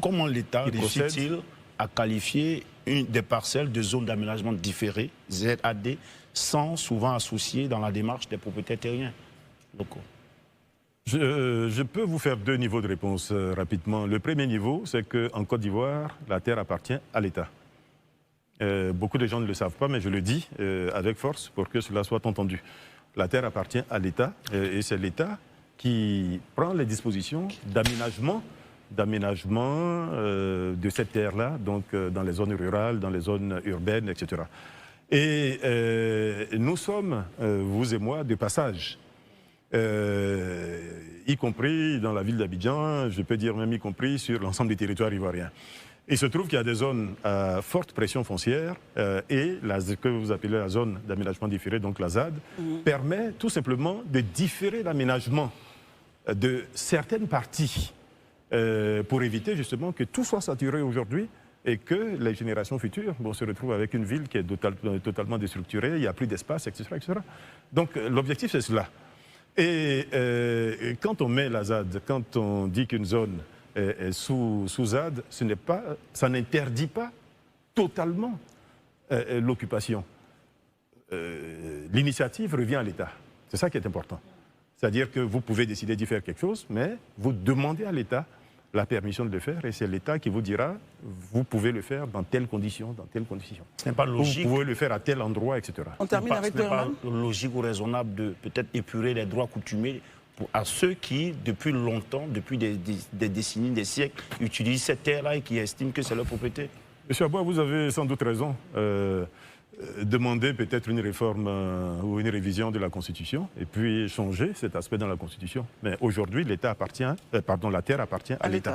comment l'État réussit-il à qualifier des parcelles de zones d'aménagement différées, ZAD, sans souvent associer dans la démarche des propriétaires terriens locaux? Je peux vous faire deux niveaux de réponse rapidement. Le premier niveau, c'est qu'en Côte d'Ivoire, la terre appartient à l'État. Beaucoup de gens ne le savent pas, mais je le dis avec force pour que cela soit entendu. La terre appartient à l'État et c'est l'État qui prend les dispositions d'aménagement de cette terre-là, donc dans les zones rurales, dans les zones urbaines, etc. Et nous sommes, vous et moi, de passage. Y compris dans la ville d'Abidjan, je peux dire même y compris sur l'ensemble des territoires ivoiriens. Il se trouve qu'il y a des zones à forte pression foncière et ce que vous appelez la zone d'aménagement différé, donc la ZAD, permet tout simplement de différer l'aménagement de certaines parties pour éviter justement que tout soit saturé aujourd'hui et que les générations futures se retrouvent avec une ville qui est totalement déstructurée, il n'y a plus d'espace, etc., etc. Donc l'objectif c'est cela. Et quand on met la ZAD, quand on dit qu'une zone est sous ZAD, ça n'interdit pas totalement l'occupation. L'initiative revient à l'État. C'est ça qui est important. C'est-à-dire que vous pouvez décider d'y faire quelque chose, mais vous demandez à l'État la permission de le faire et c'est l'État qui vous dira vous pouvez le faire dans telles conditions, dans telles conditions. Ce n'est pas logique. Vous pouvez le faire à tel endroit, etc. On termine avec ce n'est pas logique ou raisonnable de peut-être épurer les droits coutumiers à ceux qui, depuis longtemps, depuis des décennies, des siècles, utilisent cette terre-là et qui estiment que c'est leur propriété. Monsieur Aboua, vous avez sans doute raison. Demander peut-être une réforme ou une révision de la Constitution et puis changer cet aspect dans la Constitution. Mais aujourd'hui, la terre appartient à l'État.